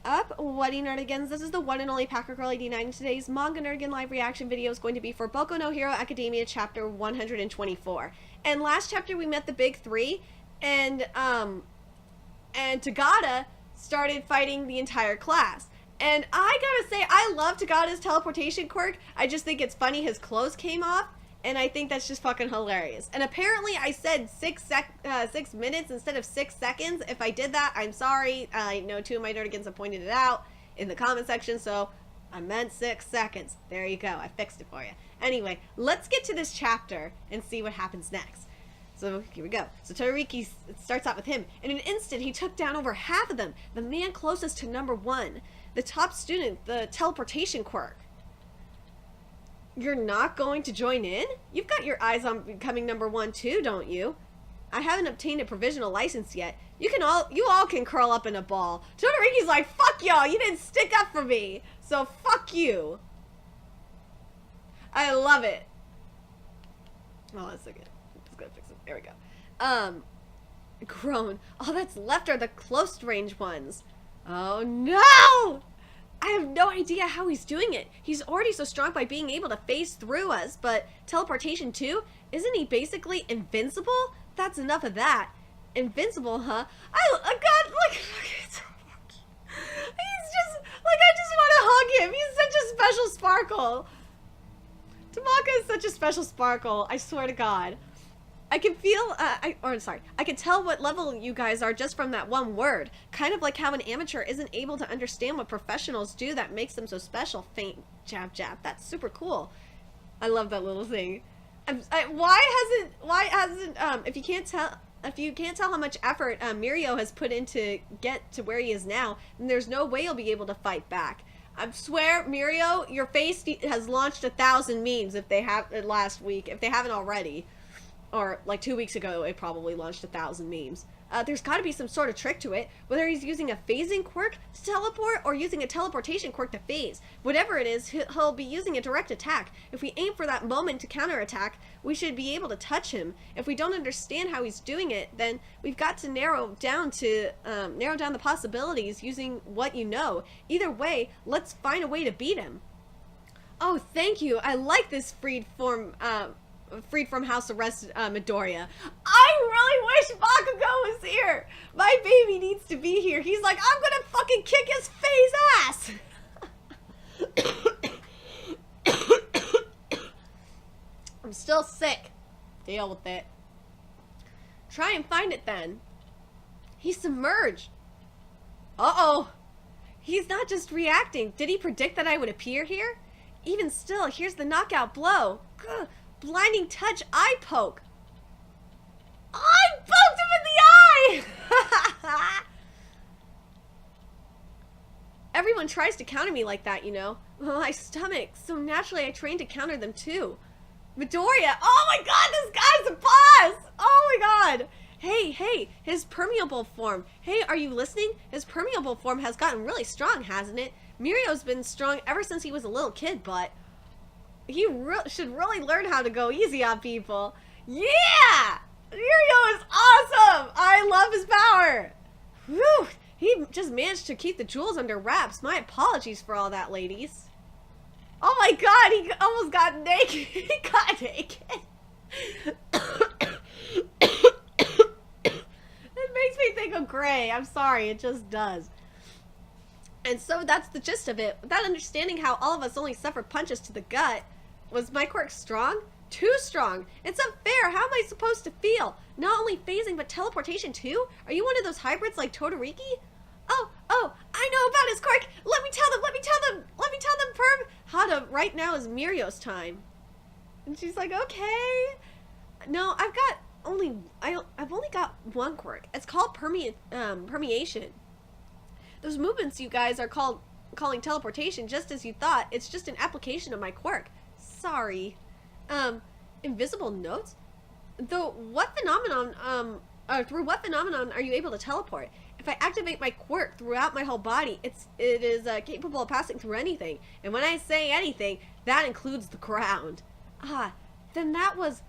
up? What nerdigans? This is the one and only Packer Girl 89. Today's Manga Nerdigan live reaction video is going to be for Boku no Hero Academia chapter 124. And last chapter we met the big three, and Tagada started fighting the entire class. And I gotta say, I love Tagada's teleportation quirk. I just think it's funny his clothes came off, and I think that's just fucking hilarious. And apparently I said 6 minutes instead of 6 seconds. If I did that, I'm sorry. I know 2 of my nerdigans have pointed it out in the comment section, so I meant 6 seconds. There you go. I fixed it for you. Anyway, let's get to this chapter and see what happens next. So here we go. So Todoroki starts out with him. In an instant, he took down over half of them. The man closest to number 1. The top student, the teleportation quirk. You're not going to join in? You've got your eyes on becoming number 1 too, don't you? I haven't obtained a provisional license yet. You all can curl up in a ball. Todoroki's like, fuck y'all, you didn't stick up for me. So fuck you. I love it. Oh, that's so good. Just gonna fix it. There we go. Groan. All that's left are the close range ones. Oh no! I have no idea how he's doing it. He's already so strong by being able to phase through us, but teleportation too? Isn't he basically invincible? That's enough of that. Invincible, huh? God, like, he's just, like, I just want to hug him. He's such a special sparkle. Tamaka is such a special sparkle. I swear to God. I can feel, I can tell what level you guys are just from that one word. Kind of like how an amateur isn't able to understand what professionals do that makes them so special. Faint jab jab. That's super cool. I love that little thing. Why hasn't, if you can't tell how much effort Mirio has put in to get to where he is now, then there's no way he'll be able to fight back. I swear, Mirio, your face has launched 1,000 memes if they have last week, if they haven't already. Or like 2 weeks ago, it probably launched 1,000 memes. There's got to be some sort of trick to it, whether he's using a phasing quirk to teleport or using a teleportation quirk to phase. Whatever it is, he'll be using a direct attack. If we aim for that moment to counterattack, we should be able to touch him. If we don't understand how he's doing it, then we've got to narrow down the possibilities using what you know. Either way, let's find a way to beat him. Oh, thank you. I like this freed from house arrest Midoriya. I really wish Bakugo was here. My baby needs to be here. He's like, I'm gonna fucking kick his face ass. I'm still sick. Deal with it. Try and find it then. He's submerged. Uh-oh. He's not just reacting. Did he predict that I would appear here? Even still, here's the knockout blow. Gah. Blinding touch eye poke. I poked him in the eye! Everyone tries to counter me like that, you know. My stomach, so naturally I trained to counter them too. Midoriya, oh my god, this guy's a boss! Oh my god! Hey, his permeable form. Hey, are you listening? His permeable form has gotten really strong, hasn't it? Mirio's been strong ever since he was a little kid, but he should really learn how to go easy on people. Yeah! Mirio is awesome! I love his power! Whew! He just managed to keep the jewels under wraps. My apologies for all that, ladies. Oh my god, he almost got naked. He got naked. It makes me think of Gray. I'm sorry, it just does. And so that's the gist of it. Without understanding how all of us only suffered punches to the gut, was my quirk strong? Too strong. It's unfair. How am I supposed to feel? Not only phasing, but teleportation too? Are you one of those hybrids like Todoroki? Oh, I know about his quirk. Let me tell them, Perm. Hada, right now is Mirio's time. And she's like, okay. No, I've only got one quirk. It's called permeation. Those movements you guys are calling teleportation, just as you thought. It's just an application of my quirk. Sorry. Invisible notes? Through what phenomenon are you able to teleport? If I activate my quirk throughout my whole body, it is capable of passing through anything. And when I say anything, that includes the ground. Ah, then that was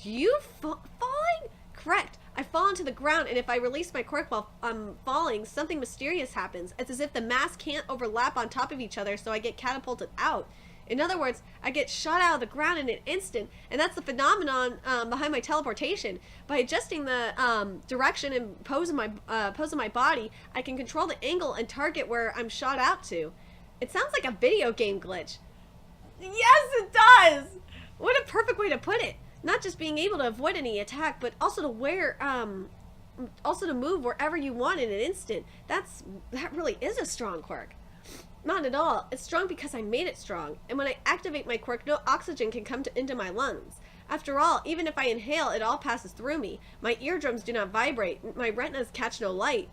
you falling? Correct. I fall onto the ground, and if I release my quirk while I'm falling, something mysterious happens. It's as if the masks can't overlap on top of each other, so I get catapulted out. In other words, I get shot out of the ground in an instant, and that's the phenomenon behind my teleportation. By adjusting the direction and pose of my body, I can control the angle and target where I'm shot out to. It sounds like a video game glitch. Yes, it does! What a perfect way to put it. Not just being able to avoid any attack, but also to move wherever you want in an instant. That really is a strong quirk. Not at all. It's strong because I made it strong. And when I activate my quirk, no oxygen can come into my lungs. After all, even if I inhale, it all passes through me. My eardrums do not vibrate. My retinas catch no light.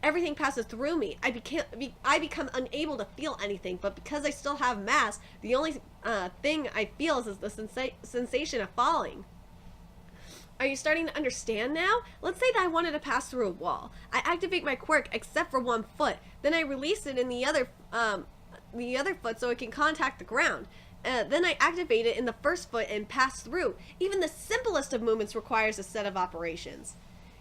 Everything passes through me. I become unable to feel anything, but because I still have mass, the only thing I feel is the sensation of falling. Are you starting to understand now? Let's say that I wanted to pass through a wall. I activate my quirk except for one foot. Then I release it in the other foot so it can contact the ground. Then I activate it in the first foot and pass through. Even the simplest of movements requires a set of operations.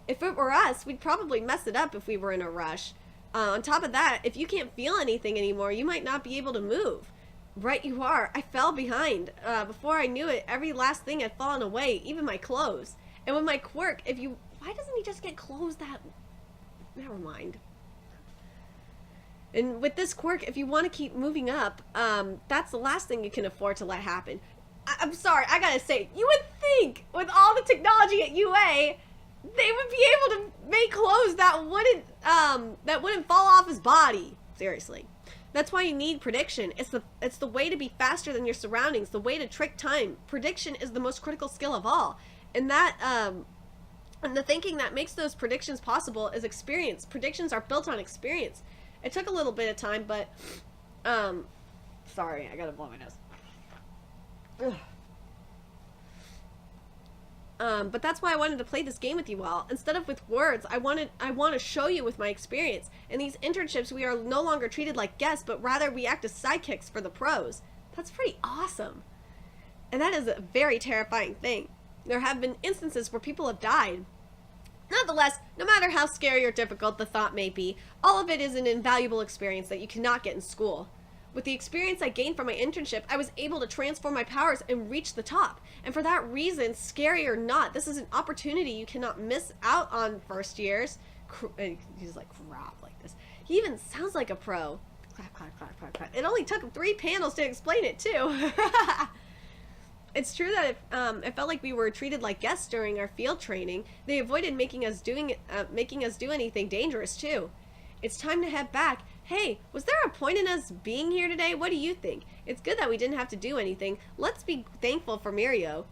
If it were us, we'd probably mess it up if we were in a rush. On top of that, if you can't feel anything anymore, you might not be able to move. Right you are. I fell behind. Before I knew it, every last thing had fallen away, even my clothes. And with my quirk, why doesn't he just get clothes that... Never mind. And with this quirk, if you want to keep moving up, that's the last thing you can afford to let happen. I'm sorry, I gotta say, you would think, with all the technology at UA, they would be able to make clothes that wouldn't fall off his body. Seriously. That's why you need prediction. It's the way to be faster than your surroundings, the way to trick time. Prediction is the most critical skill of all. And and the thinking that makes those predictions possible is experience. Predictions are built on experience. It took a little bit of time, but sorry, I gotta blow my nose. But that's why I wanted to play this game with you all. Instead of with words, I want to show you with my experience. In these internships, we are no longer treated like guests, but rather we act as sidekicks for the pros. That's pretty awesome. And that is a very terrifying thing. There have been instances where people have died. Nonetheless, no matter how scary or difficult the thought may be, all of it is an invaluable experience that you cannot get in school. With the experience I gained from my internship, I was able to transform my powers and reach the top. And for that reason, scary or not, this is an opportunity you cannot miss out on first years. He's like, crap like this. He even sounds like a pro. Clap, clap, clap, clap, clap. It only took 3 panels to explain it, too. It's true that it felt like we were treated like guests during our field training. They avoided making us do anything dangerous, too. It's time to head back. Hey, was there a point in us being here today? What do you think? It's good that we didn't have to do anything. Let's be thankful for MIRIO.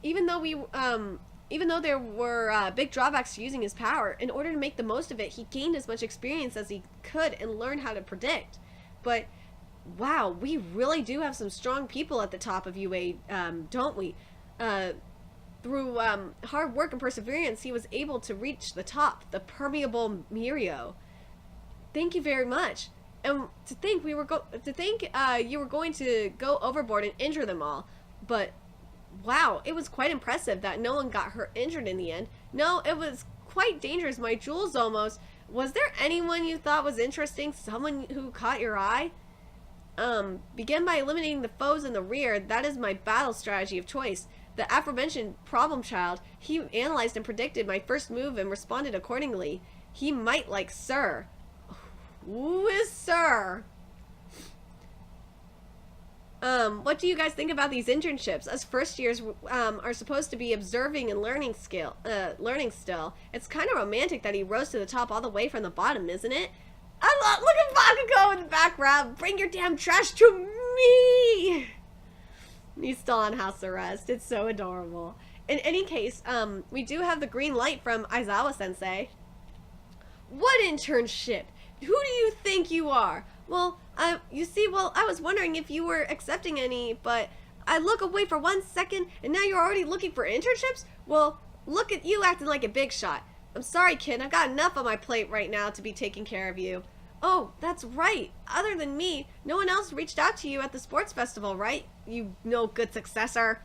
Even though there were big drawbacks to using his power, in order to make the most of it, he gained as much experience as he could and learned how to predict. But wow, we really do have some strong people at the top of UA, don't we? Through hard work and perseverance, he was able to reach the top, the permeable MIRIO. Thank you very much. And to think you were going to go overboard and injure them all. But wow, it was quite impressive that no one got hurt injured in the end. No, it was quite dangerous. My jewels almost. Was there anyone you thought was interesting? Someone who caught your eye? Begin by eliminating the foes in the rear. That is my battle strategy of choice. The aforementioned problem child, he analyzed and predicted my first move and responded accordingly. He might like Sir. Who is Sir? What do you guys think about these internships? Us first years are supposed to be observing and learning still. It's kind of romantic that he rose to the top all the way from the bottom, isn't it? Look at Boku in the background. Bring your damn trash to me. He's still on house arrest. It's so adorable. In any case, we do have the green light from Aizawa-sensei. What internship? Who do you think you are? Well, I was wondering if you were accepting any, but I look away for 1 second, and now you're already looking for internships? Well, look at you acting like a big shot. I'm sorry, kid. I've got enough on my plate right now to be taking care of you. Oh, that's right. Other than me, no one else reached out to you at the sports festival, right? You no good successor.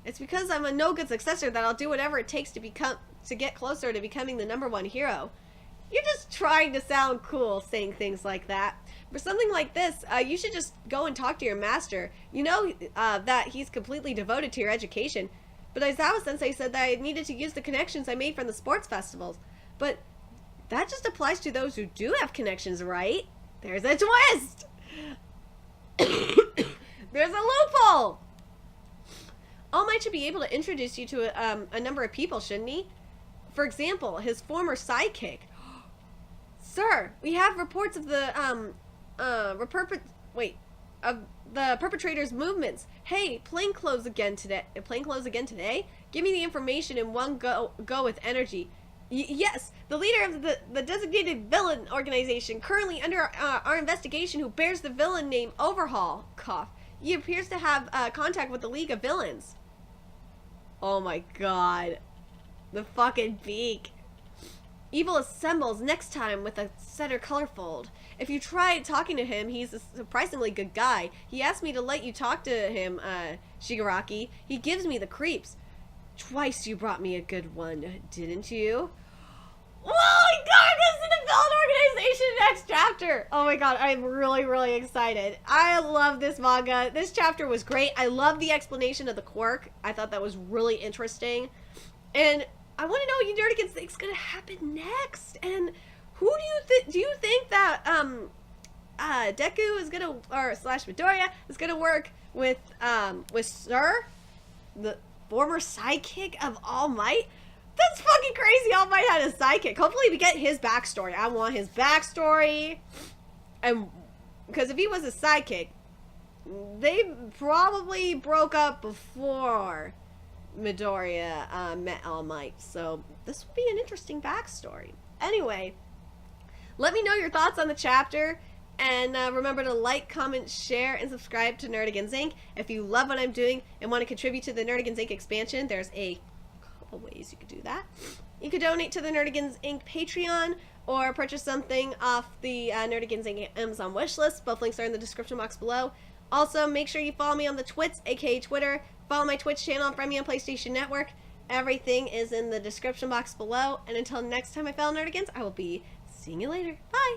It's because I'm a no good successor that I'll do whatever it takes to to get closer to becoming the #1 hero. You're just trying to sound cool saying things like that. For something like this, you should just go and talk to your master. You know that he's completely devoted to your education. But Aizawa-sensei said that I needed to use the connections I made from the sports festivals. But that just applies to those who do have connections, right? There's a twist! There's a loophole! All Might should be able to introduce you to a number of people, shouldn't he? For example, his former sidekick. Sir, we have reports of the perpetrator's movements. Hey, plainclothes again today. Give me the information in one go with energy. Yes, the leader of the designated villain organization currently under our investigation, who bears the villain name Overhaul. Cough. He appears to have contact with the League of Villains. Oh my god. The fucking beak. Evil assembles next time with a center color fold. If you try talking to him, he's a surprisingly good guy. He asked me to let you talk to him, Shigaraki. He gives me the creeps. Twice you brought me a good one, didn't you? Oh my god, this is the villain organization next chapter! Oh my god, I'm really, really excited. I love this manga. This chapter was great. I love the explanation of the quirk. I thought that was really interesting. And I want to know what you nerdigans think is going to happen next. And who do you think that Deku is going to, or slash Midoriya is going to work with Sir, the former sidekick of All Might? That's fucking crazy. All Might had a sidekick. Hopefully we get his backstory. I want his backstory. And because if he was a sidekick, they probably broke up before Midoriya met All Might. So this would be an interesting backstory. Anyway, let me know your thoughts on the chapter. And remember to like, comment, share, and subscribe to Nerdigans Inc. If you love what I'm doing and want to contribute to the Nerdigans Inc. expansion, there's a couple ways you could do that. You could donate to the Nerdigans Inc. Patreon or purchase something off the Nerdigans Inc. Amazon wishlist. Both links are in the description box below. Also, make sure you follow me on the Twits, aka Twitter. Follow my Twitch channel and friend me on PlayStation Network. Everything is in the description box below. And until next time, my fellow Nerdigans, I will be seeing you later. Bye!